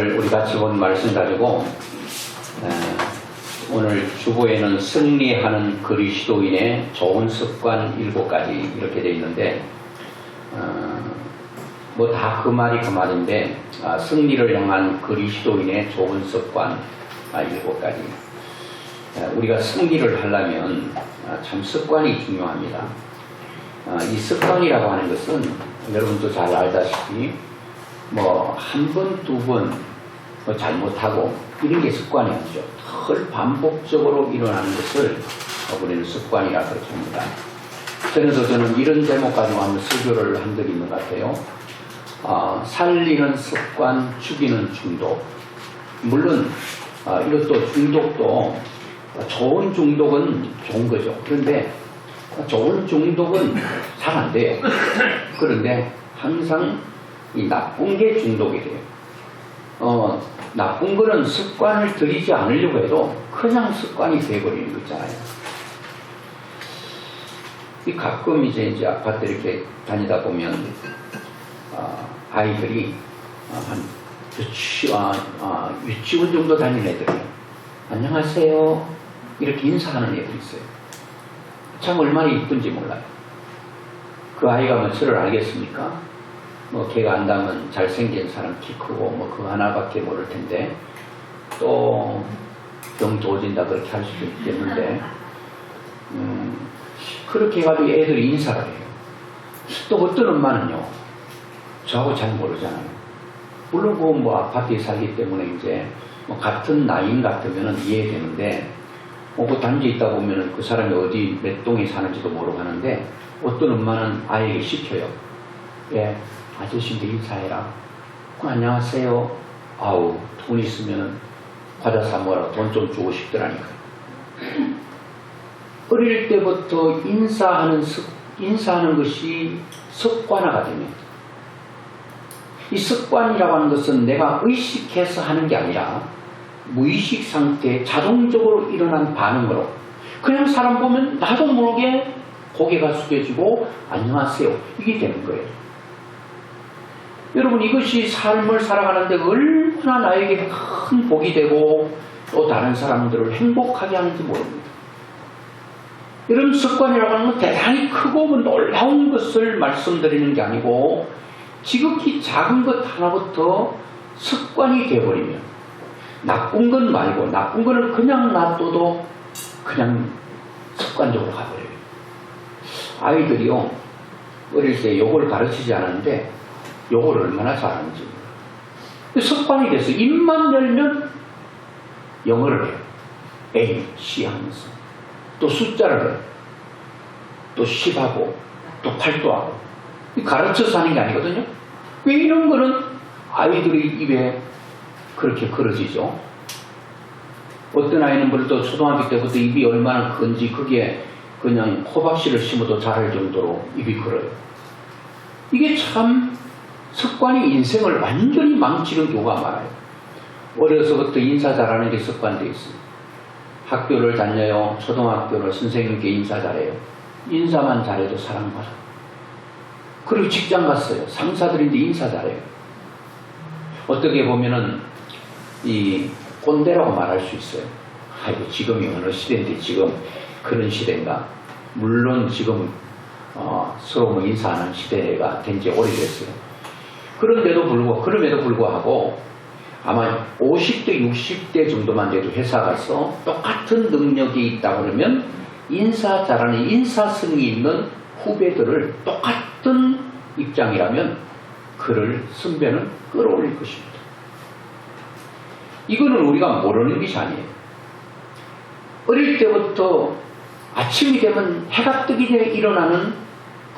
오늘 우리 같이 본 말씀 가지고 오늘 주보에는 승리하는 그리스도인의 좋은 습관 7가지 이렇게 되어 있는데 뭐 다 그 말이 그 말인데 승리를 향한 그리스도인의 좋은 습관 7가지. 우리가 승리를 하려면 참 습관이 중요합니다. 이 습관이라고 하는 것은 여러분도 잘 알다시피 뭐 한 번, 두 번 잘못하고 이런 게 습관이 아니죠. 늘 반복적으로 일어나는 것을 우리는 습관이라 그렇게 합니다. 저는 이런 제목 가지고 한번 설교를 한 적이 있는 것 같아요. 살리는 습관, 죽이는 중독. 물론 이것도 중독도 좋은 중독은 좋은 거죠. 그런데 좋은 중독은 잘 안 돼요. 그런데 항상 이 나쁜 게 중독이 돼요. 나쁜 거는 습관을 들이지 않으려고 해도 그냥 습관이 돼버리는 거 있잖아요. 가끔 이제 아파트 이렇게 다니다 보면 아이들이 한 유치원 정도 다니는 애들이 안녕하세요 이렇게 인사하는 애들이 있어요. 참 얼마나 이쁜지 몰라요. 그 아이가 뭐 저를 알겠습니까? 뭐 걔가 안다면 잘생긴 사람 키 크고 뭐 그거 하나밖에 모를 텐데 또 병 도진다 그렇게 할 수도 있겠는데 그렇게 해가지고 애들이 인사를 해요. 또 어떤 엄마는요 저하고 잘 모르잖아요. 물론 그 뭐 아파트에 살기 때문에 이제 뭐 같은 나이인 같으면 이해되는데 그 단지에 있다 보면은 그 사람이 어디 몇 동에 사는지도 모르고 하는데 어떤 엄마는 아이에게 시켜요. 예, 아저씨인데 인사해라. 안녕하세요. 아우 돈 있으면 과자 사 먹으라고 돈 좀 주고 싶더라니까. 어릴 때부터 인사하는 것이 습관화가 됩니다. 이 습관이라고 하는 것은 내가 의식해서 하는 게 아니라 무의식 상태에 자동적으로 일어난 반응으로 그냥 사람 보면 나도 모르게 고개가 숙여지고 안녕하세요 이게 되는 거예요. 여러분 이것이 삶을 살아가는데 얼마나 나에게 큰 복이 되고 또 다른 사람들을 행복하게 하는지 모릅니다. 이런 습관이라고 하는 건 대단히 크고 놀라운 것을 말씀드리는 게 아니고 지극히 작은 것 하나부터 습관이 되어버리면 나쁜 건 말고 나쁜 거는 그냥 놔둬도 그냥 습관적으로 가버려요. 아이들이요 어릴 때 요걸 가르치지 않았는데 요걸 얼마나 잘하는지 습관이 돼서 입만 열면 영어를 해요. A, C 하면서 또 숫자를 해요. 또 10하고 또 8도 하고 가르쳐서 하는 게 아니거든요. 왜 이런 거는 아이들의 입에 그렇게 걸어지죠. 어떤 아이는 벌써 초등학교 때부터 입이 얼마나 큰지 그게 그냥 호박씨를 심어도 자랄 정도로 입이 걸어요. 이게 참 습관이 인생을 완전히 망치는 경우가 많아요. 어려서부터 인사 잘하는 게 습관되어 있어요. 학교를 다녀요. 초등학교를 선생님께 인사 잘해요. 인사만 잘해도 사랑받아. 그리고 직장 갔어요. 상사들인데 인사 잘해요. 어떻게 보면은 이 꼰대라고 말할 수 있어요. 아이고 지금이 어느 시대인데 지금 그런 시대인가. 물론 지금 서로 뭐 인사하는 시대가 된 지 오래됐어요. 그럼에도 불구하고 아마 50대 60대 정도만 돼도 회사 가서 똑같은 능력이 있다 그러면 인사 잘하는 인사성이 있는 후배들을 똑같은 입장이라면 그를 선배는 끌어올릴 것입니다. 이거는 우리가 모르는 것이 아니에요. 어릴 때부터 아침이 되면 해가 뜨기 전에 일어나는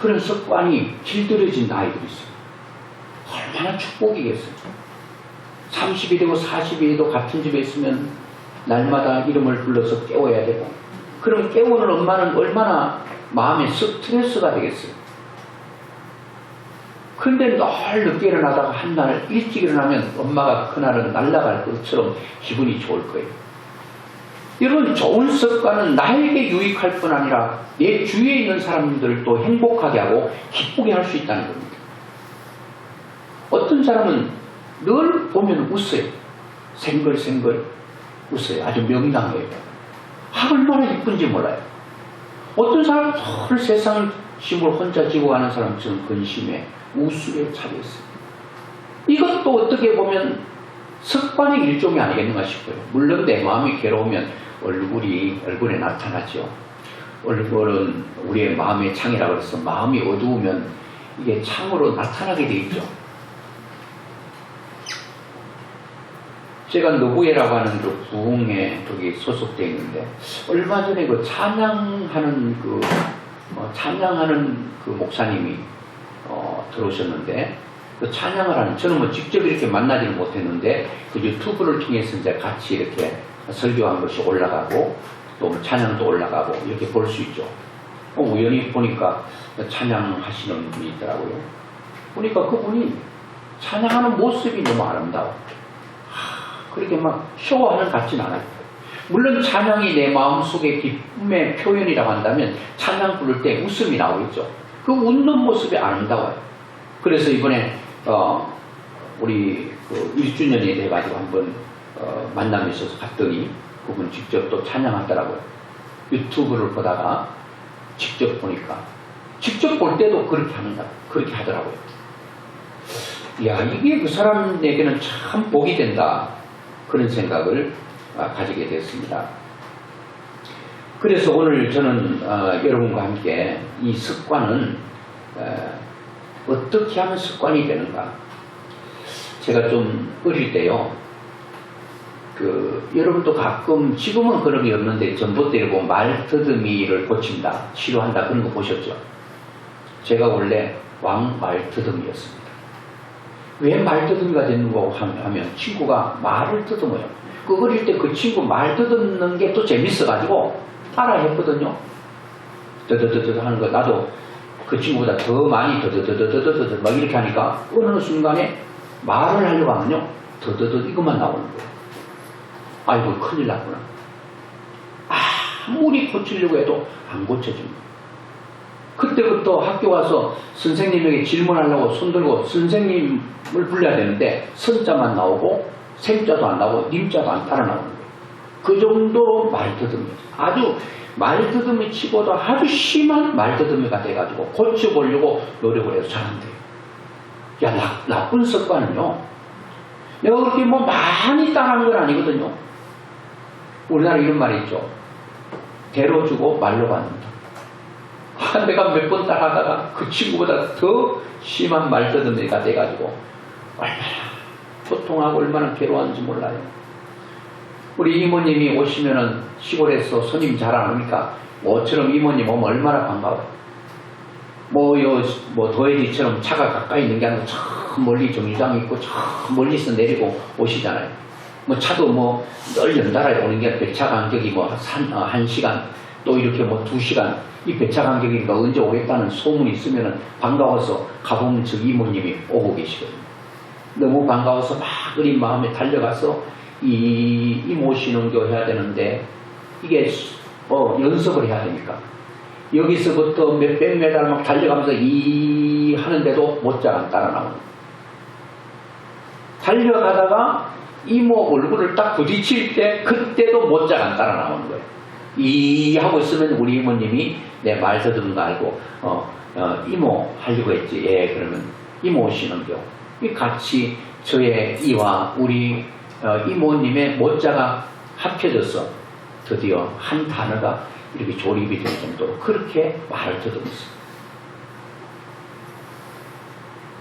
그런 습관이 길들여진 아이들이 있어요. 얼마나 축복이겠어요. 30이 되고 40이 돼도 같은 집에 있으면 날마다 이름을 불러서 깨워야 되고 그럼 깨우는 엄마는 얼마나 마음에 스트레스가 되겠어요. 그런데 늘 늦게 일어나다가 한날 일찍 일어나면 엄마가 그날은 날아갈 것처럼 기분이 좋을 거예요. 여러분 좋은 습관은 나에게 유익할 뿐 아니라 내 주위에 있는 사람들도 행복하게 하고 기쁘게 할 수 있다는 겁니다. 어떤 사람은 늘 보면 웃어요. 생글생글 웃어요. 아주 명랑해요. 얼마나 이쁜지 몰라요. 어떤 사람은 늘 세상을 짐을 혼자 지고 가는 사람처럼 근심해 우스에 차려있어요. 이것도 어떻게 보면 습관의 일종이 아니겠는가 싶어요. 물론 내 마음이 괴로우면 얼굴에 나타나죠. 얼굴은 우리의 마음의 창이라고 해서 마음이 어두우면 이게 창으로 나타나게 돼 있죠. 제가 노부예라고 하는 그 부흥회 거기 소속되어 있는데 얼마 전에 그 찬양하는 그 목사님이 들어오셨는데 그 찬양을 하는 저는 뭐 직접 이렇게 만나지는 못했는데 그 유튜브를 통해서 이제 같이 이렇게 설교한 것이 올라가고 또 찬양도 올라가고 이렇게 볼 수 있죠. 우연히 보니까 찬양하시는 분이 있더라고요. 보니까 그분이 찬양하는 모습이 너무 아름다워. 그렇게 막 쇼하는 것 같진 않아요. 물론 찬양이 내 마음속의 기쁨의 표현이라고 한다면 찬양 부를 때 웃음이 나오겠죠. 그 웃는 모습이 아름다워요. 그래서 이번에 우리 그 1주년이 돼가지고 한번 만남이 있어서 갔더니 그분 직접 또 찬양하더라고요. 유튜브를 보다가 직접 보니까 직접 볼 때도 그렇게 하더라고요. 야, 이게 그 사람에게는 참 복이 된다. 그런 생각을 가지게 됐습니다. 그래서 오늘 저는 여러분과 함께 이 습관은 어떻게 하면 습관이 되는가. 제가 좀 어릴 때요. 여러분도 가끔 지금은 그런 게 없는데 전봇대를 보면 말더듬이를 고친다, 치료한다 그런 거 보셨죠? 제가 원래 왕말더듬이였습니다. 왜 말더듬이가 됐는가 하면 친구가 말을 더듬어요. 그 어릴 때 그 친구 말 더듬는 게 또 재밌어가지고 따라 했거든요. 더더더더 하는 거 나도 그 친구보다 더 많이 더더더더더더 막 이렇게 하니까 어느 순간에 말을 하려고 하면요 더더더 이것만 나오는 거예요. 아이고 큰일 났구나. 아무리 고치려고 해도 안 고쳐집니다. 그때부터 학교 와서 선생님에게 질문하려고 손들고 선생님을 불러야 되는데 선자만 나오고 생자도 안 나오고 님자도 안 따라 나오는 거예요. 그 정도로 말더듬이, 아주 말더듬이 치고도 아주 심한 말더듬이가 돼가지고 고쳐보려고 노력을 해서 잘 안 돼요. 야, 나쁜 습관은요, 내가 그렇게 뭐 많이 따라한 건 아니거든요. 우리나라 이런 말이 있죠. 대로 주고 말로 받는다. 내가 몇 번 따라하다가 그 친구보다 더 심한 말더듬이가 돼가지고 얼마나 고통하고 얼마나 괴로웠는지 몰라요. 우리 이모님이 오시면은 시골에서 손님 잘 안 오니까 모처럼 이모님 오면 얼마나 반가워요. 도해지처럼 차가 가까이 있는 게 아니고 저 멀리 정류장 있고 저 멀리서 내리고 오시잖아요. 차도 늘 연달아 오는 게 배차 간격이 1시간 또 이렇게 2시간 이 배차 간격이니까 언제 오겠다는 소문이 있으면은 반가워서 가보면 저 이모님이 오고 계시거든요. 너무 반가워서 막 어린 마음에 달려가서 이 이모 신혼교 해야 되는데 이게 연습을 해야 되니까 여기서부터 몇백 메달 막 달려가면서 이 하는데도 못자가 따라 나오는 거예요. 달려가다가 이모 얼굴을 딱 부딪힐 때 그때도 못자가 따라 나오는 거예요. 이 하고 있으면 우리 이모님이 내 말 더듬는 거 알고 이모 하려고 했지. 예, 그러면 이모 오시는겨. 같이 저의 이와 우리 이모님의 못자가 합쳐져서 드디어 한 단어가 이렇게 조립이 될 정도로 그렇게 말을 더듬었어요.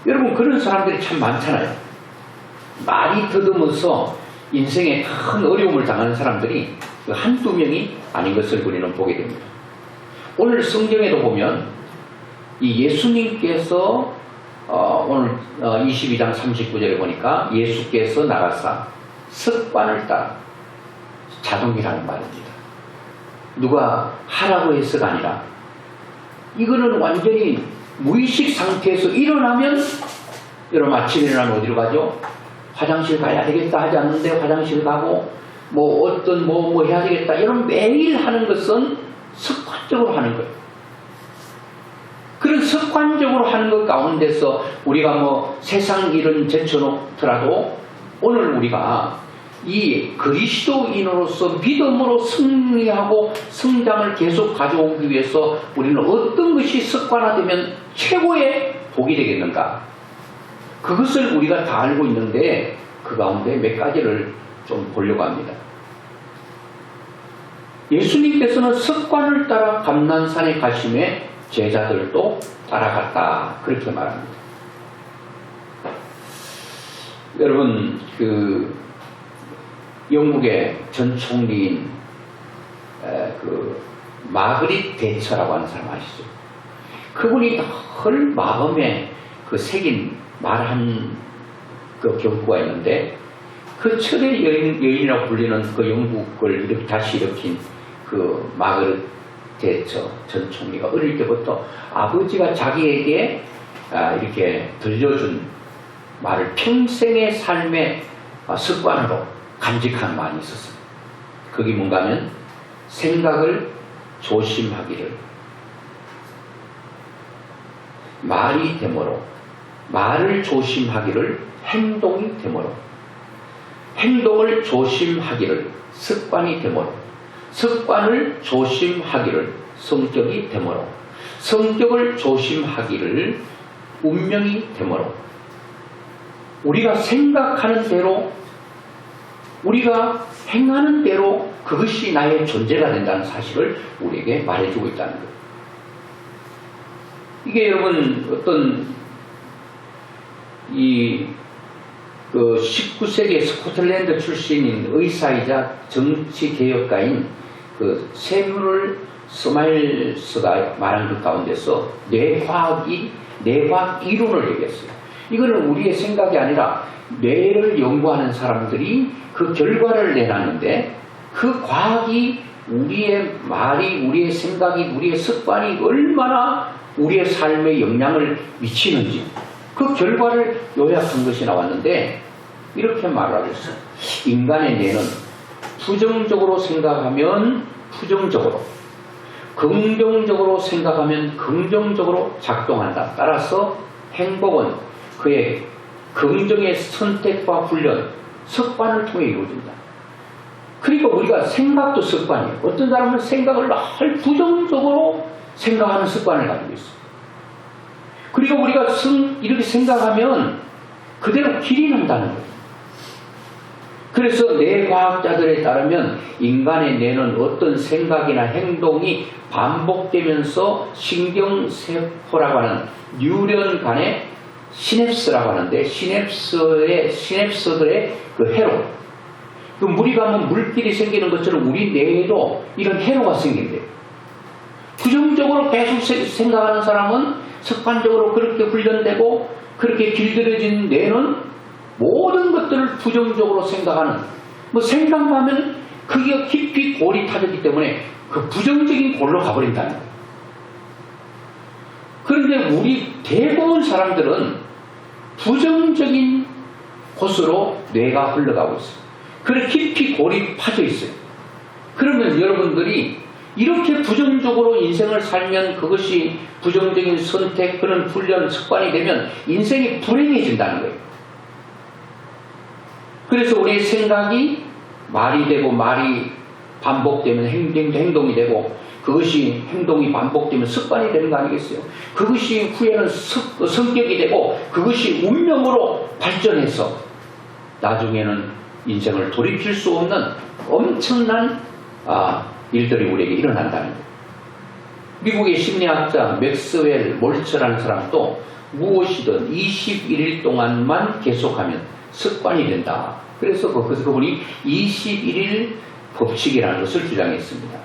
여러분 그런 사람들이 참 많잖아요. 말이 더듬어서 인생에 큰 어려움을 당하는 사람들이 한두 명이 아닌 것을 우리는 보게 됩니다. 오늘 성경에도 보면 이 예수님께서 오늘 22장 39절에 보니까 예수께서 나가사 습관을 따라 자동이라는 말입니다. 누가 하라고 해서가 아니라 이거는 완전히 무의식 상태에서 일어나면 여러분 아침에 일어나면 어디로 가죠? 화장실 가야 되겠다 하지 않는데 화장실 가고 어떤 해야 되겠다 이런 매일 하는 것은 습관적으로 하는 거예요. 그런 습관적으로 하는 것 가운데서 우리가 뭐 세상 일은 제쳐놓더라도 오늘 우리가 이 그리스도인으로서 믿음으로 승리하고 성장을 계속 가져오기 위해서 우리는 어떤 것이 습관화되면 최고의 복이 되겠는가? 그것을 우리가 다 알고 있는데 그 가운데 몇 가지를 좀 보려고 합니다. 예수님께서는 습관을 따라 감난산에 가심에 제자들도 따라갔다 그렇게 말합니다. 여러분 영국의 전 총리인 마그릿 대처라고 하는 사람 아시죠? 그분이 늘 마음에 새긴 말 한 경구가 있는데 철의 여인이라고 불리는 영국을 다시 일으킨 마그릿 대처 전 총리가 어릴 때부터 아버지가 자기에게 이렇게 들려준 말을 평생의 삶의 습관으로 간직한 말이 있었어요. 그게 뭔가 하면 생각을 조심하기를, 말이 되므로, 말을 조심하기를 행동이 되므로, 행동을 조심하기를 습관이 되므로, 습관을 조심하기를 성격이 되므로, 성격을 조심하기를 운명이 되므로, 우리가 생각하는 대로 우리가 행하는 대로 그것이 나의 존재가 된다는 사실을 우리에게 말해주고 있다는 거예요. 이게 여러분 어떤 19세기 스코틀랜드 출신인 의사이자 정치개혁가인 세뮤얼 스마일스가 말한 것 가운데서 뇌과학 이론을 얘기했어요. 이거는 우리의 생각이 아니라 뇌를 연구하는 사람들이 그 결과를 내놨는데 그 과학이 우리의 말이, 우리의 생각이, 우리의 습관이 얼마나 우리의 삶에 영향을 미치는지 그 결과를 요약한 것이 나왔는데 이렇게 말하고 있어요. 인간의 뇌는 부정적으로 생각하면 부정적으로, 긍정적으로 생각하면 긍정적으로 작동한다. 따라서 행복은 그의 긍정의 선택과 훈련, 습관을 통해 이루어진다. 그러니까 우리가 생각도 습관이에요. 어떤 사람은 생각을 늘 부정적으로 생각하는 습관을 가지고 있어요. 그리고 우리가 이렇게 생각하면 그대로 길이 난다는 거예요. 그래서 뇌과학자들에 따르면 인간의 뇌는 어떤 생각이나 행동이 반복되면서 신경세포라고 하는 뉴런 간의 시냅스라고 하는데 시냅스들의 회로, 물이 가면 물길이 생기는 것처럼 우리 뇌에도 이런 회로가 생긴대요. 부정적으로 계속 생각하는 사람은 습관적으로 그렇게 훈련되고 그렇게 길들여진 뇌는 모든 것들을 부정적으로 생각하는, 생각하면 그게 깊이 골이 타졌기 때문에 그 부정적인 골로 가버린다는 거예요. 그런데 우리 대부분 사람들은 부정적인 곳으로 뇌가 흘러가고 있어요. 그래 깊이 골이 파져 있어요. 그러면 여러분들이 이렇게 부정적으로 인생을 살면 그것이 부정적인 선택, 그런 훈련, 습관이 되면 인생이 불행해진다는 거예요. 그래서 우리의 생각이 말이 되고 말이 반복되면 행동이 되고 그것이 행동이 반복되면 습관이 되는 거 아니겠어요? 그것이 후에는 성격이 되고 그것이 운명으로 발전해서 나중에는 인생을 돌이킬 수 없는 엄청난 일들이 우리에게 일어난다는 거예요. 미국의 심리학자 맥스웰 몰츠라는 사람도 무엇이든 21일 동안만 계속하면 습관이 된다. 그래서 그분이 21일 법칙이라는 것을 주장했습니다.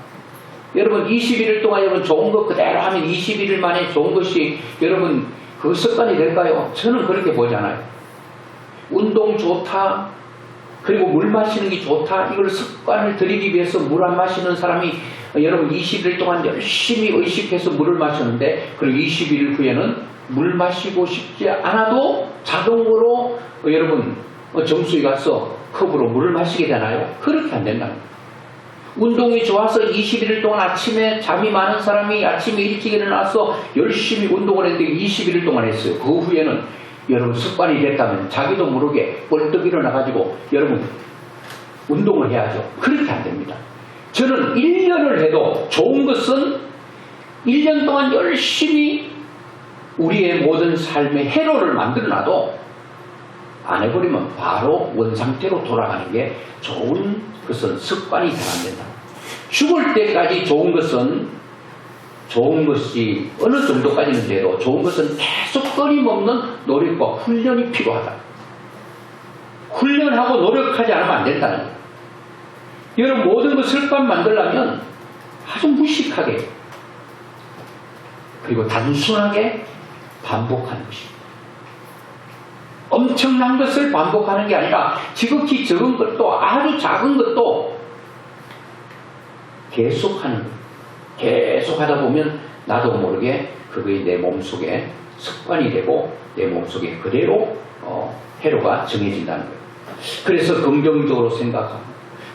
여러분 21일 동안 여러분 좋은 것 그대로 하면 21일 만에 좋은 것이 여러분 그 습관이 될까요? 저는 그렇게 보지 않아요. 운동 좋다, 그리고 물 마시는 게 좋다, 이걸 습관을 들이기 위해서 물 안 마시는 사람이 여러분 21일 동안 열심히 의식해서 물을 마셨는데 그리고 21일 후에는 물 마시고 싶지 않아도 자동으로 여러분 정수기 가서 컵으로 물을 마시게 되나요? 그렇게 안 된다는 거예요. 운동이 좋아서 21일 동안 아침에 잠이 많은 사람이 아침에 일찍 일어나서 열심히 운동을 했는데 21일 동안 했어요. 그 후에는 여러분 습관이 됐다면 자기도 모르게 벌떡 일어나가지고 여러분 운동을 해야죠. 그렇게 안 됩니다. 저는 1년을 해도 좋은 것은 1년 동안 열심히 우리의 모든 삶의 회로를 만들어놔도 안 해버리면 바로 원상태로 돌아가는 게 좋은 것은 습관이 잘 안 된다. 죽을 때까지 좋은 것이 어느 정도까지는 돼도 좋은 것은 계속 끊임없는 노력과 훈련이 필요하다. 훈련하고 노력하지 않으면 안 된다는 거예요. 여러분 모든 것 습관 만들려면 아주 무식하게 그리고 단순하게 반복하는 것입니다. 엄청난 것을 반복하는 게 아니라 지극히 적은 것도 아주 작은 것도 계속하는 거예요. 계속 하다 보면 나도 모르게 그게 내 몸속에 습관이 되고 내 몸속에 그대로 회로가 정해진다는 거예요. 그래서 긍정적으로 생각하고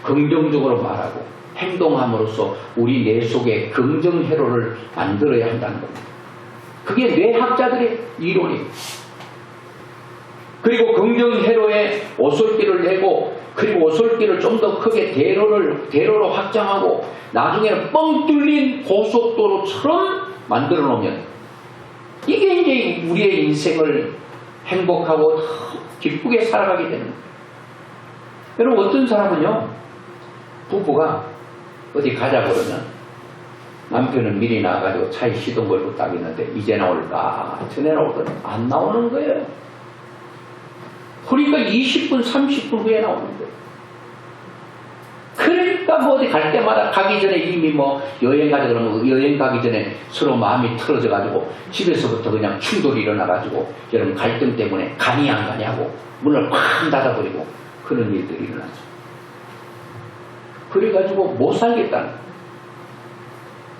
긍정적으로 말하고 행동함으로써 우리 뇌 속에 긍정 회로를 만들어야 한다는 겁니다. 그게 뇌학자들의 이론이에요. 그리고 긍정 회로에 오솔길을 내고 그리고 오솔길을 좀 더 크게 대로로 확장하고 나중에는 뻥 뚫린 고속도로처럼 만들어 놓으면 이게 이제 우리의 인생을 행복하고 기쁘게 살아가게 되는 거예요. 여러분 어떤 사람은요 부부가 어디 가자 그러면 남편은 미리 나가가지고 차에 시동 걸고 딱 있는데 이제 나올까 전에 나오더니 안 나오는 거예요. 그러니까 20분 30분 후에 나오는 거예요. 그러니까 뭐 어디 갈 때마다 가기 전에 이미 뭐 여행 가자 그러면 여행 가기 전에 서로 마음이 틀어져 가지고 집에서부터 그냥 충돌이 일어나 가지고 여러분 갈등 때문에 가니 안 가냐고 문을 쾅 닫아버리고 그런 일들이 일어나죠. 그래가지고 못 살겠다는 거예요.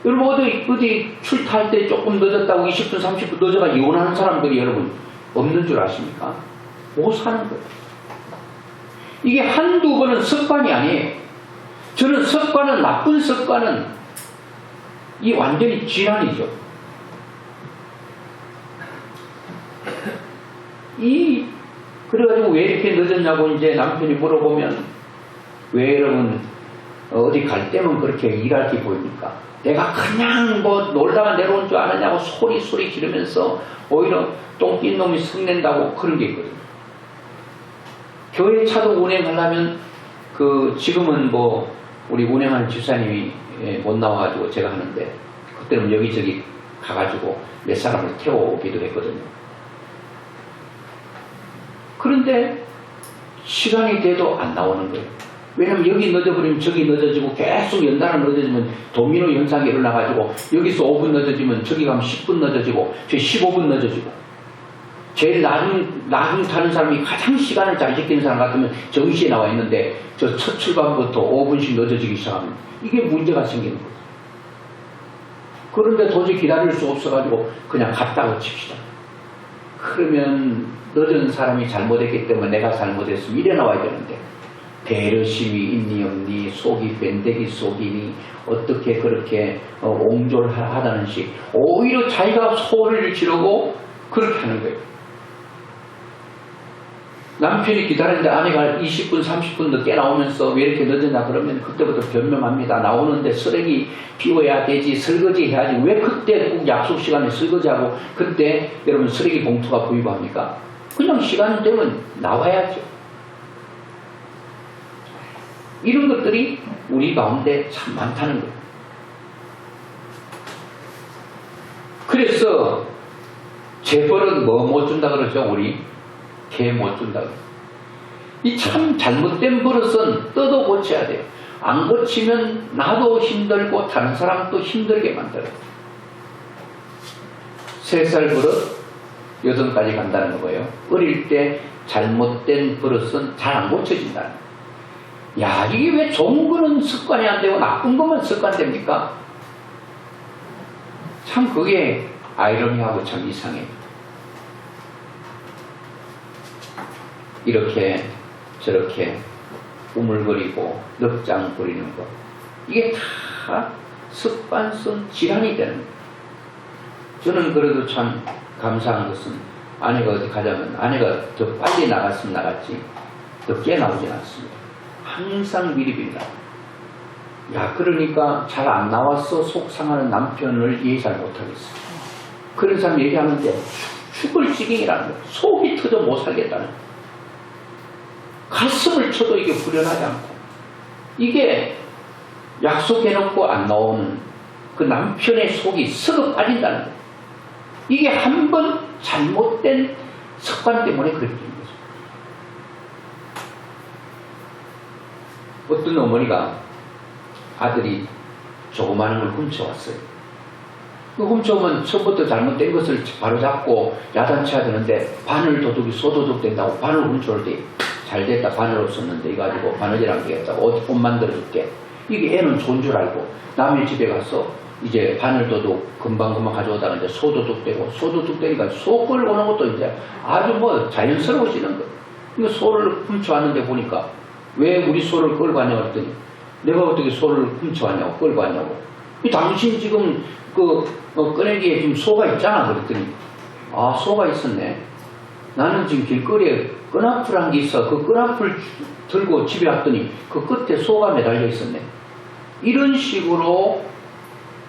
여러분 어디 출타할 때 조금 늦었다고 20분 30분 늦어가 이혼하는 사람들이 여러분 없는 줄 아십니까? 못 사는 거예요. 이게 한두 번은 습관이 아니에요. 저는 습관은 나쁜 습관은 이 완전히 질환이죠. 그래가지고 왜 이렇게 늦었냐고 이제 남편이 물어보면 왜 여러분 어디 갈 때면 그렇게 일할 게 보입니까? 내가 그냥 뭐 놀다가 내려온 줄 아느냐고 소리 지르면서 오히려 똥낀 놈이 성낸다고 그런 게 있거든요. 교회 차도 운행하려면 지금은 뭐 우리 운행하는 집사님이 못 나와가지고 제가 하는데 그때는 여기저기 가가지고 몇 사람을 태워오기도 했거든요. 그런데 시간이 돼도 안 나오는 거예요. 왜냐면 여기 늦어버리면 저기 늦어지고 계속 연달아 늦어지면 도미노 현상이 일어나가지고 여기서 5분 늦어지면 저기 가면 10분 늦어지고 저기 15분 늦어지고 제일 나중 타는 사람이 가장 시간을 잘 지키는 사람 같으면 정시에 나와 있는데 저 첫 출발부터 5분씩 늦어지기 시작하면 이게 문제가 생기는 거죠. 그런데 도저히 기다릴 수 없어가지고 그냥 갔다고 칩시다. 그러면 늦은 사람이 잘못했기 때문에 내가 잘못했으면 이래 나와야 되는데 배려심이 있니 없니 속이 ben데기 속이니 어떻게 그렇게 옹졸하다는 식 오히려 자기가 소리를 지르고 그렇게 하는 거예요. 남편이 기다리는데 아내가 20분 30분 늦게 나오면서 왜 이렇게 늦었냐 그러면 그때부터 변명합니다. 나오는데 쓰레기 비워야 되지 설거지 해야지 왜 그때 꼭 약속 시간에 설거지하고 그때 여러분 쓰레기 봉투가 구입합니까? 그냥 시간 되면 나와야죠. 이런 것들이 우리 가운데 참 많다는 거예요. 그래서 재벌은 뭐 못 준다 그러죠. 우리 개 못 준다. 이 참 잘못된 버릇은 뜯어 고쳐야 돼요. 안 고치면 나도 힘들고 다른 사람도 힘들게 만들어요. 3살 버릇 8까지 간다는 거예요. 어릴 때 잘못된 버릇은 잘 안 고쳐진다는 거예요. 야, 이게 왜 좋은 거는 습관이 안 되고 나쁜 것만 습관됩니까? 참 그게 아이러니하고 참 이상해요. 이렇게 저렇게 우물거리고 넉장 부리는 것 이게 다 습관성 질환이 되는 거예요. 저는 그래도 참 감사한 것은 아내가 어디 가자면 아내가 더 빨리 나갔으면 나갔지 늦게 나오진 않습니다. 항상 미리 빈다. 야, 그러니까 잘 안 나왔어 속상하는 남편을 이해 잘 못하겠어. 그런 사람 얘기하는데 죽을 지경이라는 거예요. 속이 터져 못 살겠다는 거예요. 가슴을 쳐도 이게 불연하지 않고 이게 약속해놓고 안 나오는 그 남편의 속이 썩어 빠진다는 거예요. 이게 한 번 잘못된 습관 때문에 그렇게 되는 거죠. 어떤 어머니가 아들이 조그마한 걸 훔쳐왔어요. 그 훔쳐오면 처음부터 잘못된 것을 바로잡고 야단쳐야 되는데 바늘 도둑이 소도둑 된다고 바늘 훔쳐올 때 잘 됐다, 바늘 없었는데 이거 가지고 바느질하면 되겠다고 옷 만들어줄게. 이게 애는 좋은 줄 알고 남의 집에 가서 이제 바늘 도둑 금방금방 가져오다가 이제 소도둑 되고 소도둑 되니까 소 끌고 오는 것도 이제 아주 뭐 자연스러워지는 거예요. 그러니까 소를 훔쳐왔는데 보니까 왜 우리 소를 끌고 왔냐고 했더니 내가 어떻게 소를 훔쳐왔냐고 끌고 왔냐고. 당신 지금 꺼내기에 지금 소가 있잖아. 그랬더니 아, 소가 있었네. 나는 지금 길거리에 끈앞풀 한 게 있어. 그 끈앞풀 들고 집에 왔더니 그 끝에 소가 매달려 있었네. 이런 식으로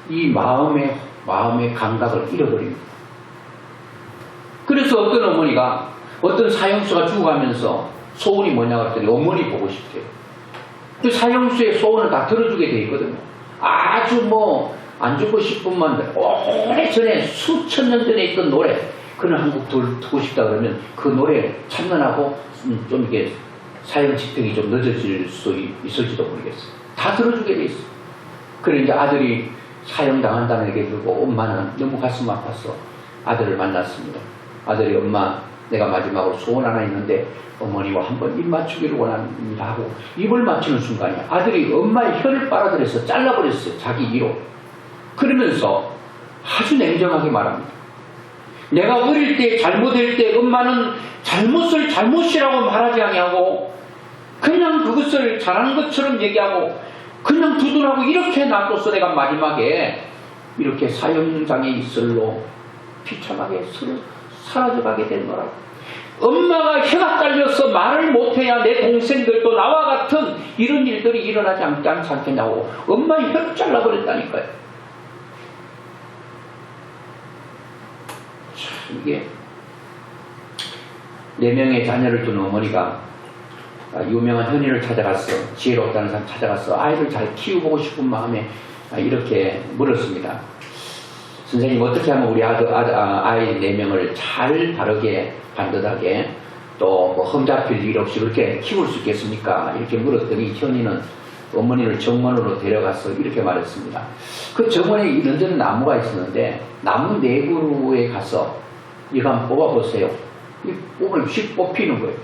이 마음의 감각을 잃어버립니다. 그래서 어떤 어머니가 어떤 사형수가 죽어가면서 소원이 뭐냐고 했더니 어머니 보고 싶대요. 그 사형수의 소원을 다 들어주게 돼 있거든요. 아주 뭐 안 죽고 싶으면 오래전에 수천 년 전에 있던 노래 그는 한곡 듣고 싶다 그러면 그 노래 참견하고 좀 이게 사형 집행이 좀 늦어질 수 있을지도 모르겠어요. 다 들어주게 돼 있어요. 그래 이제 아들이 사형당한다는 얘기 들고 엄마는 너무 가슴 아팠어. 아들을 만났습니다. 아들이 엄마 내가 마지막으로 소원 하나 있는데 어머니와 한번 입 맞추기를 원합니다 하고 입을 맞추는 순간에 아들이 엄마의 혀를 빨아들여서 잘라버렸어요. 자기 이로. 그러면서 아주 냉정하게 말합니다. 내가 어릴 때 잘못할 때 엄마는 잘못을 잘못이라고 말하지 아니하고 그냥 그것을 잘하는 것처럼 얘기하고 그냥 두둔하고 이렇게 놔둬서 내가 마지막에 이렇게 사형장에 있을로 비참하게 사라져가게 된 거라고. 엄마가 혀가 딸려서 말을 못해야 내 동생들도 나와 같은 이런 일들이 일어나지 않지 않겠냐고 엄마의 혀를 잘라버렸다니까요. 참 이게 4명의 자녀를 둔 어머니가 유명한 현인을 찾아갔어. 지혜롭다는 사람 찾아갔어. 아이를 잘 키워보고 싶은 마음에 이렇게 물었습니다. 선생님 어떻게 하면 우리 아이 4명을 잘 바르게 반듯하게 또 뭐 흠잡힐 일 없이 그렇게 키울 수 있겠습니까? 이렇게 물었더니 현인은 어머니를 정원으로 데려가서 이렇게 말했습니다. 그 정원에 이런저런 나무가 있었는데 나무 내부에 가서 이거 한번 뽑아보세요. 이 뽑히는 거예요.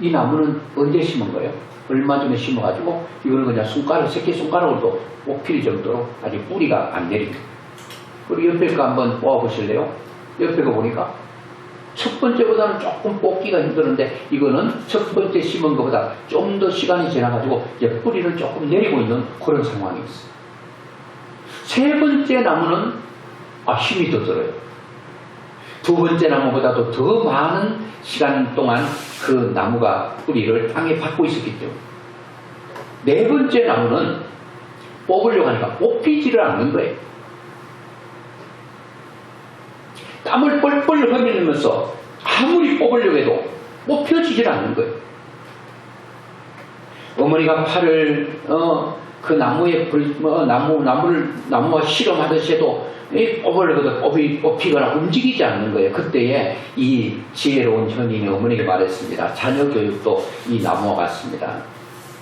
이 나무는 언제 심은 거예요? 얼마 전에 심어가지고 이거는 그냥 새끼손가락으로도 뽑힐 정도로 아직 뿌리가 안 내립니다. 그리고 옆에 거 한번 뽑아보실래요? 옆에 거 보니까 첫 번째보다는 조금 뽑기가 힘드는데 이거는 첫 번째 심은 것보다 좀 더 시간이 지나가지고 이제 뿌리를 조금 내리고 있는 그런 상황이 있어요. 세 번째 나무는 힘이 더 들어요. 두 번째 나무보다도 더 많은 시간 동안 그 나무가 뿌리를 땅에 받고 있었기 때문에 네 번째 나무는 뽑으려고 하니까 뽑히지를 않는 거예요. 땀을 뻘뻘 흘리면서 아무리 뽑으려고 해도 뽑혀지질 않는 거예요. 어머니가 팔을 그 나무와 실험하듯이 해도 뽑으려고 뽑히거나 움직이지 않는 거예요. 그때에 이 지혜로운 현인이 어머니가 말했습니다. 자녀 교육도 이 나무와 같습니다.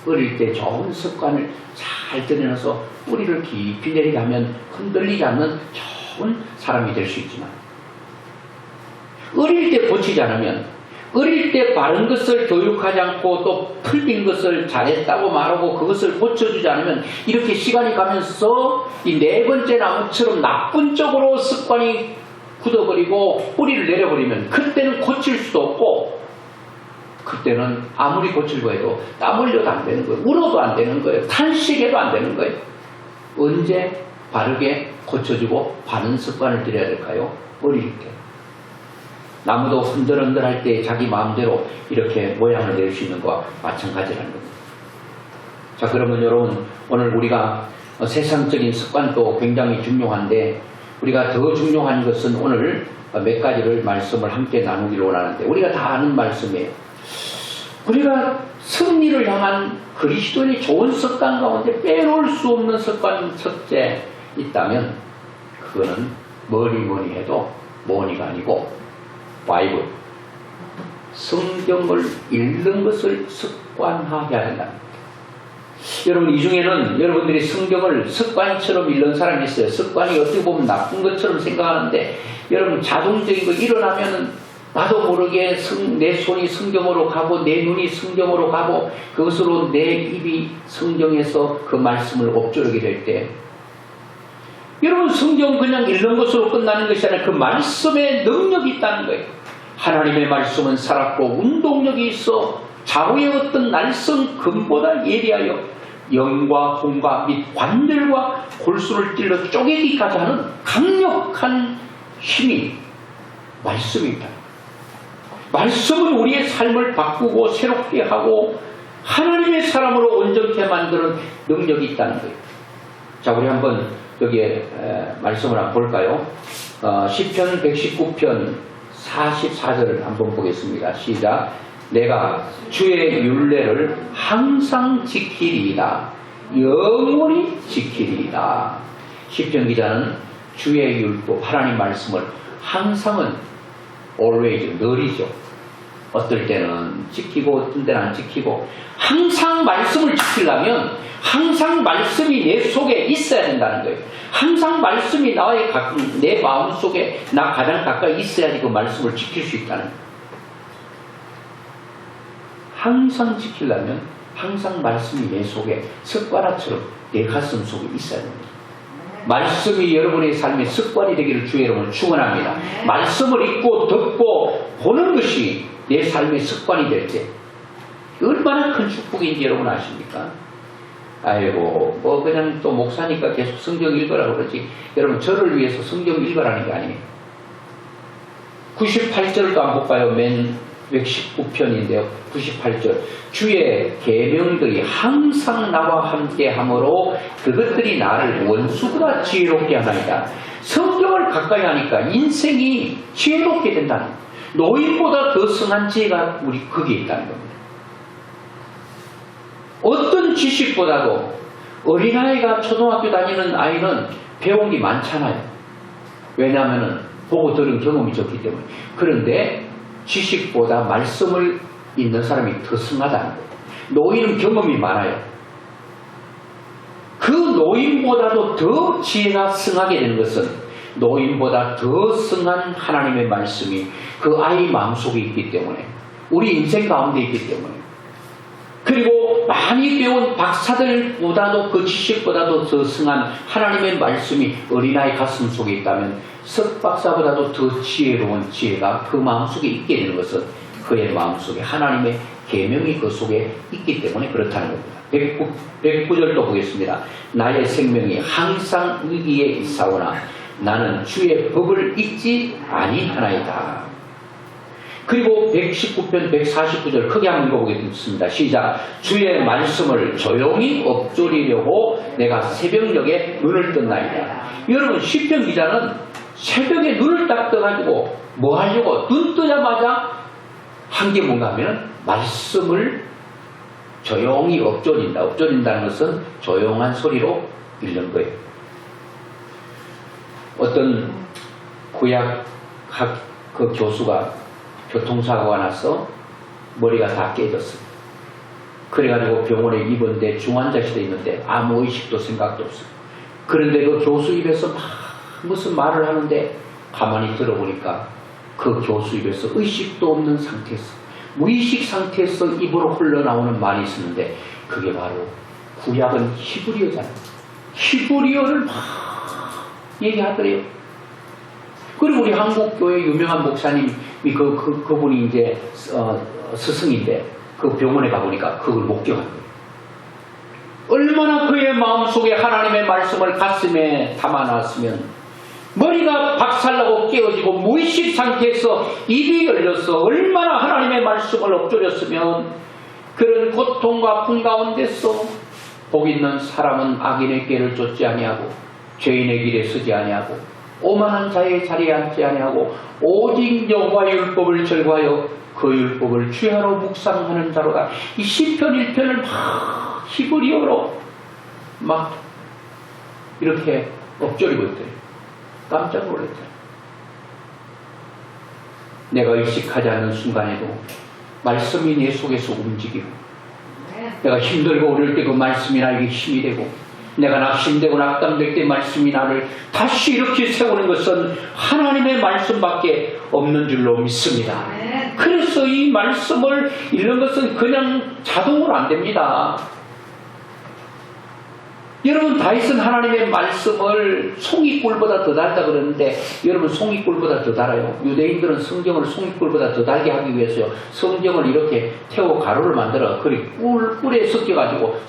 어릴 때 좋은 습관을 잘 들여놔서 뿌리를 깊이 내리게 하면 흔들리지 않는 좋은 사람이 될 수 있지만 어릴 때 고치지 않으면 어릴 때 바른 것을 교육하지 않고 또 틀린 것을 잘했다고 말하고 그것을 고쳐주지 않으면 이렇게 시간이 가면서 이 네 번째 나무처럼 나쁜 쪽으로 습관이 굳어버리고 뿌리를 내려버리면 그때는 고칠 수도 없고 그때는 아무리 고치려고 해도 땀 흘려도 안 되는 거예요. 울어도 안 되는 거예요. 탄식해도 안 되는 거예요. 언제 바르게 고쳐주고 바른 습관을 들여야 될까요? 어릴 때. 나무도 흔들흔들 할 때 자기 마음대로 이렇게 모양을 낼 수 있는 것과 마찬가지라는 겁니다. 자, 그러면 여러분, 오늘 우리가 세상적인 습관도 굉장히 중요한데, 우리가 더 중요한 것은 오늘 몇 가지를 말씀을 함께 나누기로 원하는데, 우리가 다 아는 말씀이에요. 우리가 승리를 향한 그리스도인의 좋은 습관 가운데 빼놓을 수 없는 습관 첫째 있다면, 그거는 뭐니 해도 뭐니가 아니고 바이블, 성경을 읽는 것을 습관화해야 된다. 여러분, 이 중에는 여러분들이 성경을 습관처럼 읽는 사람이 있어요. 습관이 어떻게 보면 나쁜 것처럼 생각하는데, 여러분 자동적인 거 일어나면은 나도 모르게 내 손이 성경으로 가고 내 눈이 성경으로 가고 그것으로 내 입이 성경에서 그 말씀을 엎조르게 될 때, 여러분 성경 그냥 읽는 것으로 끝나는 것이 아니라 그 말씀에 능력이 있다는 거예요. 하나님의 말씀은 살았고 운동력이 있어 좌우의 어떤 날선 금보다 예리하여 영과 혼과 및 관절과 골수를 찔러 쪼개기까지 하는 강력한 힘이 말씀입니다. 말씀은 우리의 삶을 바꾸고 새롭게 하고 하나님의 사람으로 온전케 만드는 능력이 있다는 거예요. 자, 우리 한번 여기에 말씀을 한번 볼까요? 시편 119편 44절을 한번 보겠습니다. 시작. 내가 주의 율례를 항상 지키리이다. 영원히 지키리이다. 시편 기자는 주의 율법, 하나님 말씀을 항상은 always, 늘이죠. 어떨 때는 지키고 어떤 때는 안 지키고, 항상 말씀을 지키려면 항상 말씀이 내 속에 있어야 된다는 거예요. 항상 말씀이 내 마음 속에 나 가장 가까이 있어야지 그 말씀을 지킬 수 있다는 거예요. 항상 지키려면 항상 말씀이 내 속에 습관화처럼 내 가슴 속에 있어야 됩니다. 말씀이 여러분의 삶의 습관이 되기를 주의 이름으로 축원합니다. 말씀을 읽고 듣고 보는 것이 내 삶의 습관이 될 때 얼마나 큰 축복인지 여러분 아십니까? 아이고 뭐 그냥 또 목사니까 계속 성경 읽으라고 그러지, 여러분 저를 위해서 성경 읽으라는 게 아니에요. 98절도 안 볼까요? 맨 119편인데요. 98절. 주의 계명들이 항상 나와 함께 하므로 그것들이 나를 원수보다 지혜롭게 하나이다. 성경을 가까이 하니까 인생이 지혜롭게 된다는 거예요. 노인보다 더 성한 지혜가 우리 거기에 있다는 겁니다. 어떤 지식보다도 어린아이가 초등학교 다니는 아이는 배운 게 많잖아요. 왜냐하면 보고 들은 경험이 적기 때문에. 그런데 지식보다 말씀을 읽는 사람이 더 승하다는 거예요. 노인은 경험이 많아요. 그 노인보다도 더 지혜가 승하게 되는 것은 노인보다 더 승한 하나님의 말씀이 그 아이 마음속에 있기 때문에, 우리 인생 가운데 있기 때문에, 그리고 많이 배운 박사들보다도 그 지식보다도 더 승한 하나님의 말씀이 어린아이 가슴 속에 있다면 석박사보다도 더 지혜로운 지혜가 그 마음속에 있게 되는 것은 그의 마음속에 하나님의 계명이 그 속에 있기 때문에 그렇다는 겁니다. 109절도 보겠습니다. 나의 생명이 항상 위기에 있사오나 나는 주의 법을 잊지 아니하나이다. 그리고 119편 149절 크게 한번 읽어보겠습니다. 시작. 주의 말씀을 조용히 엎조리려고 내가 새벽녘에 눈을 떴나이다. 여러분 시편 기자는 새벽에 눈을 딱 떠가지고 뭐 하려고 눈 뜨자마자 한 게 뭔가 하면 말씀을 조용히 엎조린다. 엎조린다는 것은 조용한 소리로 읽는 거예요. 어떤 구약학 그 교수가 교통사고가 나서 머리가 다 깨졌어요. 그래가지고 병원에 입원돼 중환자실에 있는데 아무 의식도 생각도 없어요. 그런데 그 교수 입에서 막 무슨 말을 하는데 가만히 들어보니까 그 교수 입에서 의식도 없는 상태에서, 무의식 상태에서 입으로 흘러나오는 말이 있었는데 그게 바로 구약은 히브리어잖아요. 히브리어를 막 얘기하더래요. 그리고 우리 한국교회 유명한 목사님이 그분이 이제 스승인데 그 병원에 가보니까 그걸 목격한 거예요. 얼마나 그의 마음속에 하나님의 말씀을 가슴에 담아놨으면 머리가 박살나고 깨어지고 무의식 상태에서 입이 열려서 얼마나 하나님의 말씀을 엎조렸으면 그런 고통과 아픔 가운데서 복 있는 사람은 악인의 길을 쫓지 아니하고 죄인의 길에 서지 아니하고 오만한 자의 자리에 앉지 아니하고 오직 여호와의 율법을 절거하여 그 율법을 주야로 묵상하는 자로다. 이 시편 1편을 막 히브리어로 막 이렇게 엎조리고 있더래요. 깜짝 놀랐잖아요. 내가 의식하지 않는 순간에도 말씀이 내 속에서 움직이고 내가 힘들고 어릴 때 그 말씀이 나에게 힘이 되고 내가 낙심되고 낙담될 때 말씀이 나를 다시 이렇게 세우는 것은 하나님의 말씀밖에 없는 줄로 믿습니다. 그래서 이 말씀을 읽는 것은 그냥 자동으로 안 됩니다. 여러분, 다윗은 하나님의 말씀을 송이꿀보다 더 달다 그러는데 여러분, 송이꿀보다 더 달아요. 유대인들은 성경을 송이꿀보다 더 달게 하기 위해서요, 성경을 이렇게 태워 가루를 만들어 꿀에 섞어가지고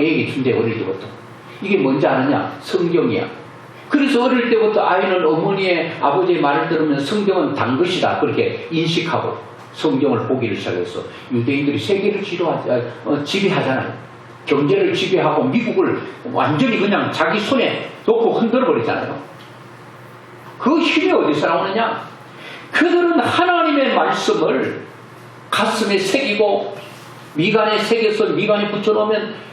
애에게 준대. 어릴 때부터 이게 뭔지 아느냐? 성경이야. 그래서 어릴 때부터 아이는 어머니의 아버지의 말을 들으면 성경은 단 것이다 그렇게 인식하고 성경을 보기를 시작했어. 유대인들이 세계를 지배하잖아요. 경제를 지배하고 미국을 완전히 그냥 자기 손에 놓고 흔들어 버리잖아요. 그 힘이 어디서 나오느냐? 그들은 하나님의 말씀을 가슴에 새기고 미간에 새겨서 미간에 붙여놓으면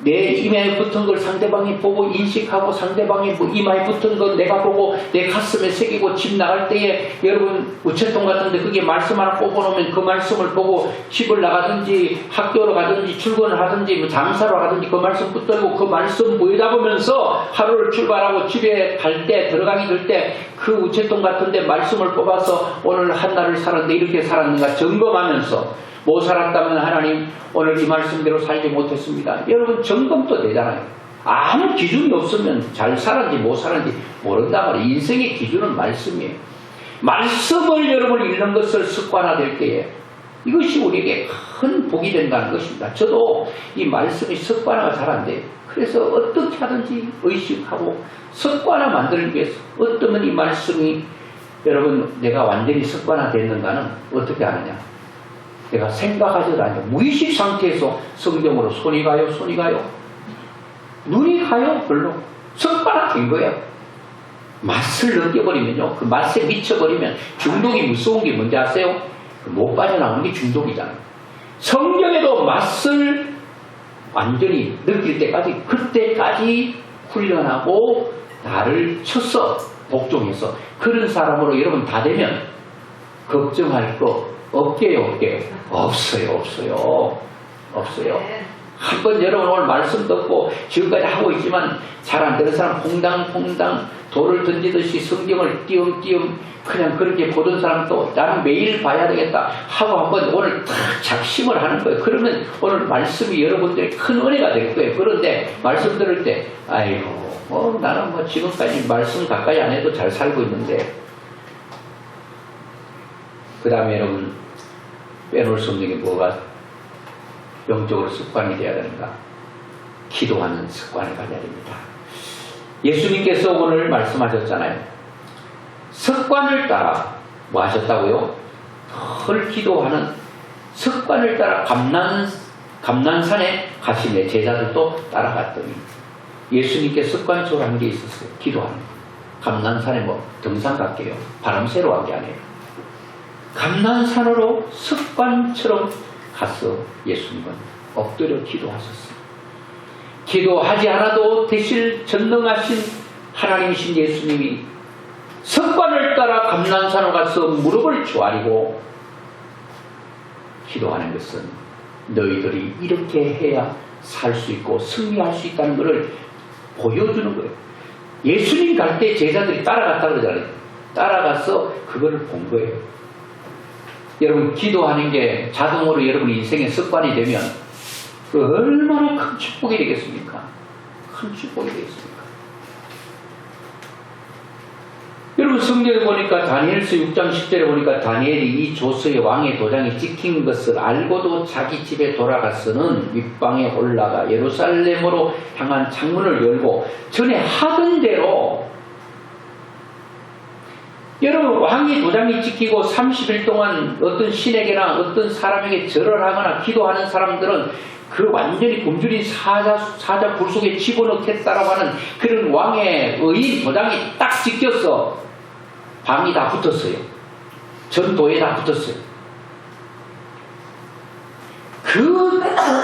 내 이마에 붙은 걸 상대방이 보고 인식하고 상대방이 이마에 붙은 걸 내가 보고 내 가슴에 새기고 집 나갈 때에 여러분 우체통 같은데 그게 말씀 하나 꽂아놓으면 그 말씀을 보고 집을 나가든지 학교로 가든지 출근을 하든지 뭐 장사로 가든지 그 말씀 붙들고 그 말씀 보여다보면서 하루를 출발하고 집에 갈 때 들어가게 될 때 그 우체통 같은데 말씀을 뽑아서 오늘 한 날을 살았는데 이렇게 살았는가 점검하면서 못 살았다면 하나님 오늘 이 말씀대로 살지 못했습니다. 여러분 점검도 되잖아요. 아무 기준이 없으면 잘 살았는지 못 살았는지 모른단 말이에요. 인생의 기준은 말씀이에요. 말씀을 여러분 읽는 것을 습관화될 때에 이것이 우리에게 큰 복이 된다는 것입니다. 저도 이 말씀이 습관화가 잘 안 돼요. 그래서 어떻게 하든지 의식하고 습관화 만들기 위해서 어쩌면 이 말씀이 여러분 내가 완전히 습관화됐는가는 어떻게 아느냐? 내가 생각하지도 않아요. 무의식 상태에서 성경으로 손이 가요, 눈이 가요, 별로. 습관화된 거예요. 맛을 느껴버리면요, 그 맛에 미쳐버리면 중독이 무서운 게 뭔지 아세요? 못 빠져나오는 게 중독이잖아요. 성경에도 맛을 완전히 느낄 때까지, 그때까지 훈련하고 나를 쳐서 복종해서 그런 사람으로 여러분 다 되면 걱정할 거 없게요. 없어요. 한번 여러분 오늘 말씀 듣고 지금까지 하고 있지만 잘 안 되는 사람 퐁당퐁당 돌을 던지듯이 성경을 띄엄띄엄 그냥 그렇게 보던 사람도 나는 매일 봐야 되겠다 하고 한번 오늘 딱 작심을 하는 거예요. 그러면 오늘 말씀이 여러분들의 큰 은혜가 될 거예요. 그런데 말씀 들을 때 아이고 나는 지금까지 말씀 가까이 안 해도 잘 살고 있는데 그 다음에 여러분 빼놓을 수 없는 게 뭐가 영적으로 습관이 되어야 되는가? 기도하는 습관을 가져야 됩니다. 예수님께서 오늘 말씀하셨잖아요. 습관을 따라 뭐 하셨다고요? 늘 기도하는 습관을 따라 감난산에 가시네. 제자들도 따라갔더니 예수님께 습관적으로 한 게 있었어요. 기도하는 거. 감난산에 등산 갈게요. 바람 쐬러 간 게 아니에요. 감난산으로 습관처럼 가서 예수님은 엎드려 기도하셨어요. 기도하지 않아도 되실 전능하신 하나님이신 예수님이 습관을 따라 감난산으로 가서 무릎을 조아리고 기도하는 것은 너희들이 이렇게 해야 살 수 있고 승리할 수 있다는 것을 보여주는 거예요. 예수님 갈 때 제자들이 따라갔다 그러잖아요. 따라가서 그거를 본 거예요. 여러분 기도하는 게 자동으로 여러분 인생의 습관이 되면 그 얼마나 큰 축복이 되겠습니까? 큰 축복이 되겠습니까? 여러분 성경에 보니까 다니엘서 6장 10절에 보니까 다니엘이 이 조서의 왕의 도장이 찍힌 것을 알고도 자기 집에 돌아가서는 윗방에 올라가 예루살렘으로 향한 창문을 열고 전에 하던 대로, 여러분 왕의 도장이 찍히고 30일 동안 어떤 신에게나 어떤 사람에게 절을 하거나 기도하는 사람들은 그 완전히 굶주린 사자 불 속에 집어넣겠다라고 하는 그런 왕의 의인 도장이 딱 찍혀서 방이 다 붙었어요. 전도에 다 붙었어요. 그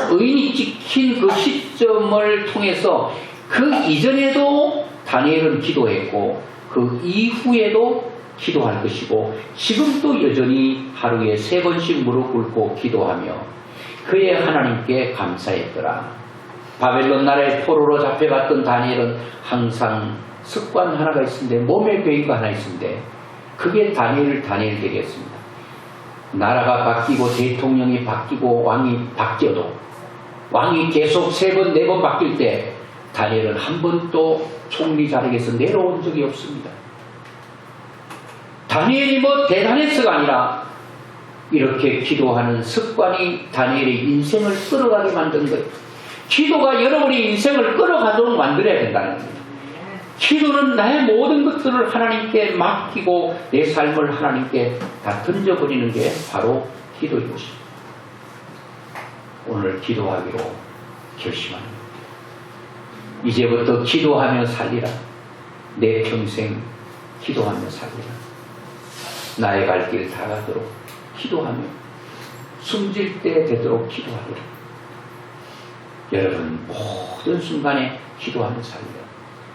의인이 찍힌 그 시점을 통해서 그 이전에도 다니엘은 기도했고 그 이후에도 기도할 것이고 지금도 여전히 하루에 3번씩 무릎 꿇고 기도하며 그의 하나님께 감사했더라. 바벨론 나라의 포로로 잡혀갔던 다니엘은 항상 습관 하나가 있는데, 몸에 배이가 하나 있는데, 그게 다니엘 되게 했습니다. 나라가 바뀌고 대통령이 바뀌고 왕이 바뀌어도, 왕이 계속 3번 4번 바뀔 때 다니엘은 한 번도 총리 자리에서 내려온 적이 없습니다. 다니엘이 뭐 대단해서가 아니라 이렇게 기도하는 습관이 다니엘의 인생을 끌어가게 만든 거예요. 기도가 여러분의 인생을 끌어가도록 만들어야 된다는 거예요. 기도는 나의 모든 것들을 하나님께 맡기고 내 삶을 하나님께 다 던져버리는 게 바로 기도인 것입니다. 오늘 기도하기로 결심합니다. 이제부터 기도하며 살리라. 내 평생 기도하며 살리라. 나의 갈 길 다 가도록 기도하며 숨질 때 되도록 기도하리라. 여러분 모든 순간에 기도하며 살리라.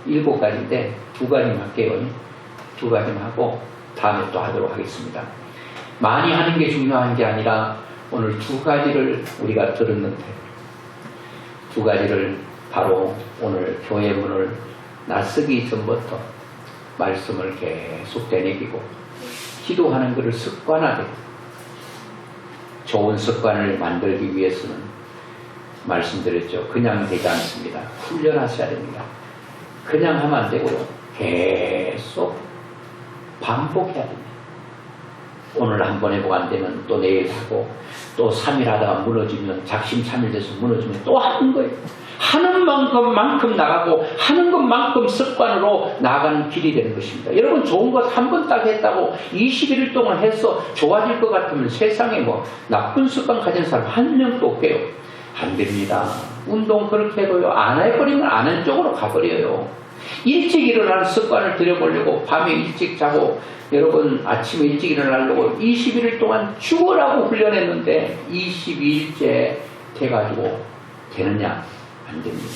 7가지인데 2가지만 할게요. 2가지만 하고 다음에 또 하도록 하겠습니다. 많이 하는 게 중요한 게 아니라 오늘 2가지를 우리가 들었는데 2가지를 바로 오늘 교회 문을 나서기 전부터 말씀을 계속 되새기고 기도하는 것을 습관화되고 좋은 습관을 만들기 위해서는 말씀드렸죠. 그냥 되지 않습니다. 훈련하셔야 됩니다. 그냥 하면 안 되고요. 계속 반복해야 됩니다. 오늘 한 번 해보고 안 되면 또 내일 하고 또 3일 하다가 무너지면 작심삼일돼서 무너지면 또 하는 거예요. 하는 만큼 나가고 하는 것만큼 습관으로 나아가는 길이 되는 것입니다. 여러분 좋은 것 한 번 딱 했다고 21일 동안 해서 좋아질 것 같으면 세상에 뭐 나쁜 습관 가진 사람 한 명도 없게요. 안 됩니다. 운동 그렇게 해도요. 안 해버리면 안 하는 쪽으로 가버려요. 일찍 일어나는 습관을 들여보려고 밤에 일찍 자고 여러분 아침에 일찍 일어나려고 21일 동안 죽으라고 훈련했는데 22일째 돼가지고 되느냐? 안 됩니다.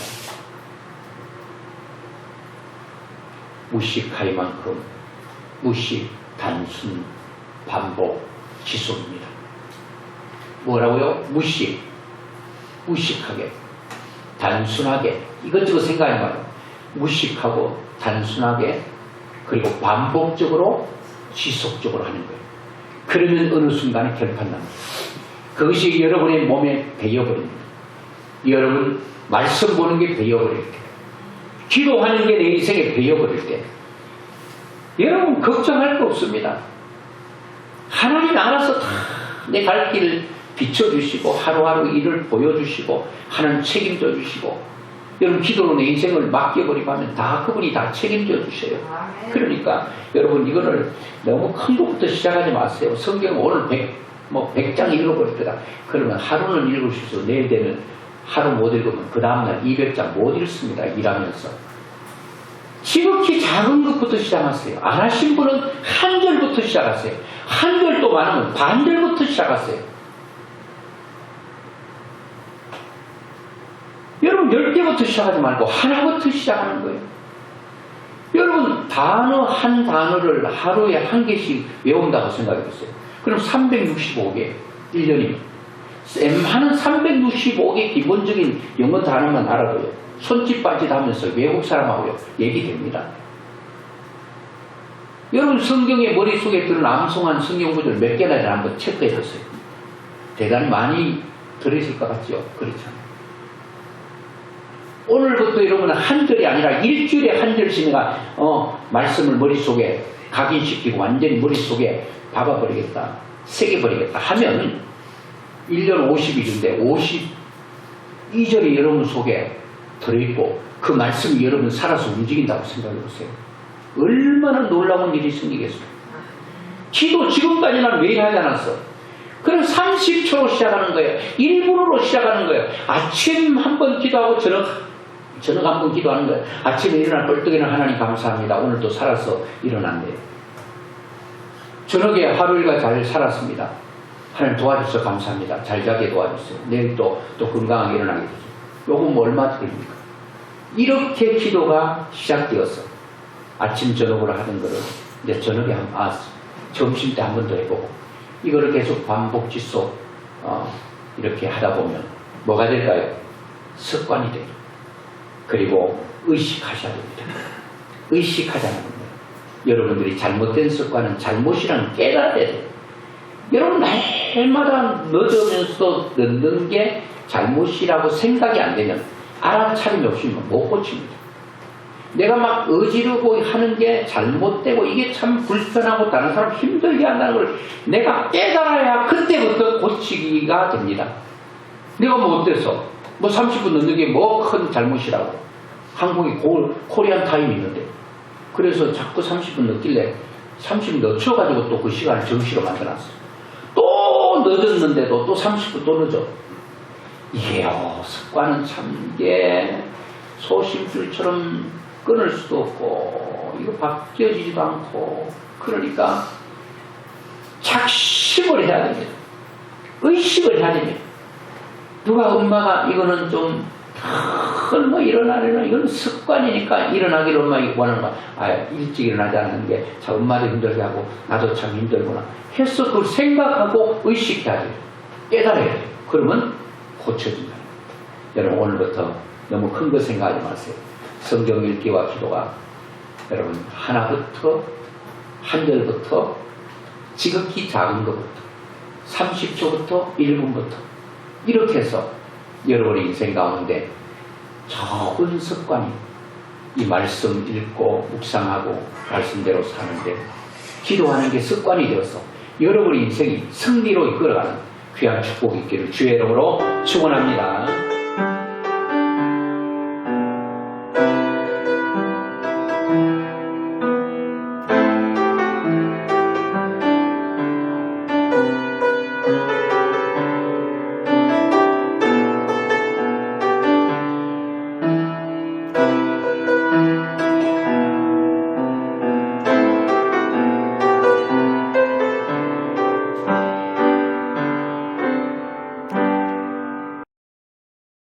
무식할 만큼 무식, 단순, 반복, 지속입니다. 뭐라고요? 무식하게, 단순하게 이것저것 생각하지 말고 무식하고 단순하게 그리고 반복적으로 지속적으로 하는 거예요. 그러면 어느 순간에 결판납니다. 그것이 여러분의 몸에 배어버립니다. 여러분 말씀 보는 게 배어버릴 때, 기도하는 게 내 인생에 배어버릴 때 여러분 걱정할 거 없습니다. 하나님 알아서 다 내 갈 길을 비춰주시고 하루하루 일을 보여주시고 하나님 책임져 주시고 여러분 기도로 내 인생을 맡겨버리고 하면 다 그분이 다 책임져 주셔요. 그러니까 여러분 이거를 너무 큰 것부터 시작하지 마세요. 성경 오늘 100장 읽어버릴 거다. 그러면 하루는 읽을 수 있어. 내일 되면 하루 못 읽으면 그 다음날 200장 못 읽습니다. 일하면서. 지극히 작은 것부터 시작하세요. 안 하신 분은 한 절부터 시작하세요. 한 절도 많으면 반 절부터 시작하세요. 여러분 10개부터 시작하지 말고 하나부터 시작하는 거예요. 여러분 단어 한 단어를 하루에 한 개씩 외운다고 생각해 보세요. 그럼 365개 1년이면 하는 365개 기본적인 영어 단어만 알아도요. 손짓 발짓 하면서 외국 사람하고요. 얘기됩니다. 여러분 성경의 머릿속에 드는 암송한 성경 구절 몇 개나 한번 체크해 보세요. 대단히 많이 들으실 것 같죠? 그렇잖아요. 오늘부터 여러분은 한 절이 아니라 일주일에 한 절씩 내가 말씀을 머릿속에 각인시키고 완전히 머릿속에 박아버리겠다, 새겨버리겠다 하면 1년 50일인데 52절이 여러분 속에 들어있고 그 말씀이 여러분 살아서 움직인다고 생각해보세요. 얼마나 놀라운 일이 생기겠어요. 기도 지금까지는 매일 하지 않았어. 그럼 30초로 시작하는 거예요. 1분으로 시작하는 거예요. 아침 한 번 기도하고 저녁 한 번 기도하는 거예요. 아침에 일어나 벌떡이는 하나님 감사합니다. 오늘도 살아서 일어났네요. 저녁에 하루 일과 잘 살았습니다. 하나님 도와주셔서 감사합니다. 잘 자게 도와주세요. 내일 또 건강하게 일어나게 해주세요. 요건 뭐 얼마 드립니까? 이렇게 기도가 시작되었어. 아침 저녁으로 하던 거를 이제 저녁에 점심 때 한 번 더 해보고 이거를 계속 반복 지속 이렇게 하다 보면 뭐가 될까요? 습관이 돼요. 그리고 의식하셔야 됩니다. 의식하자는 겁니다. 여러분들이 잘못된 습관은 잘못이라는 깨달아야 돼요. 여러분 날마다 늦으면서도 넣는 게 잘못이라고 생각이 안 되면 알아차림이 없으면 못 고칩니다. 내가 막 어지르고 하는 게 잘못되고 이게 참 불편하고 다른 사람 힘들게 한다는 걸 내가 깨달아야 그때부터 고치기가 됩니다. 내가 뭐 어때서? 뭐 30분 넣는 게 뭐 큰 잘못이라고. 한국이 코리안 타임이 있는데. 그래서 자꾸 30분 넣길래 30분 늦춰가지고 또 그 시간을 정시로 만들어놨어요. 또 늦었는데도 또 30분 또 늦어. 이게요, 습관은 참 이게 소심줄처럼 끊을 수도 없고 이거 바뀌어지지도 않고 그러니까 작심을 해야 됩니다. 의식을 해야 됩니다. 누가 엄마가 이거는 좀 뭐 일어나려나 이건 습관이니까 일어나기를 엄마가 원하는 거야. 일찍 일어나지 않는 게 참 엄마도 힘들게 하고 나도 참 힘들구나 해서 그걸 생각하고 의식해야 돼요. 깨달아야 돼요. 그러면 고쳐진다. 여러분 오늘부터 너무 큰 거 생각하지 마세요. 성경 읽기와 기도가 여러분 하나부터 한 절부터 지극히 작은 것부터 30초부터 1분부터 이렇게 해서 여러분의 인생 가운데 좋은 습관이 이 말씀 읽고 묵상하고 말씀대로 사는데 기도하는 게 습관이 되어서 여러분의 인생이 승리로 이끌어가는 귀한 축복이 있기를 주의 이름으로 축원합니다.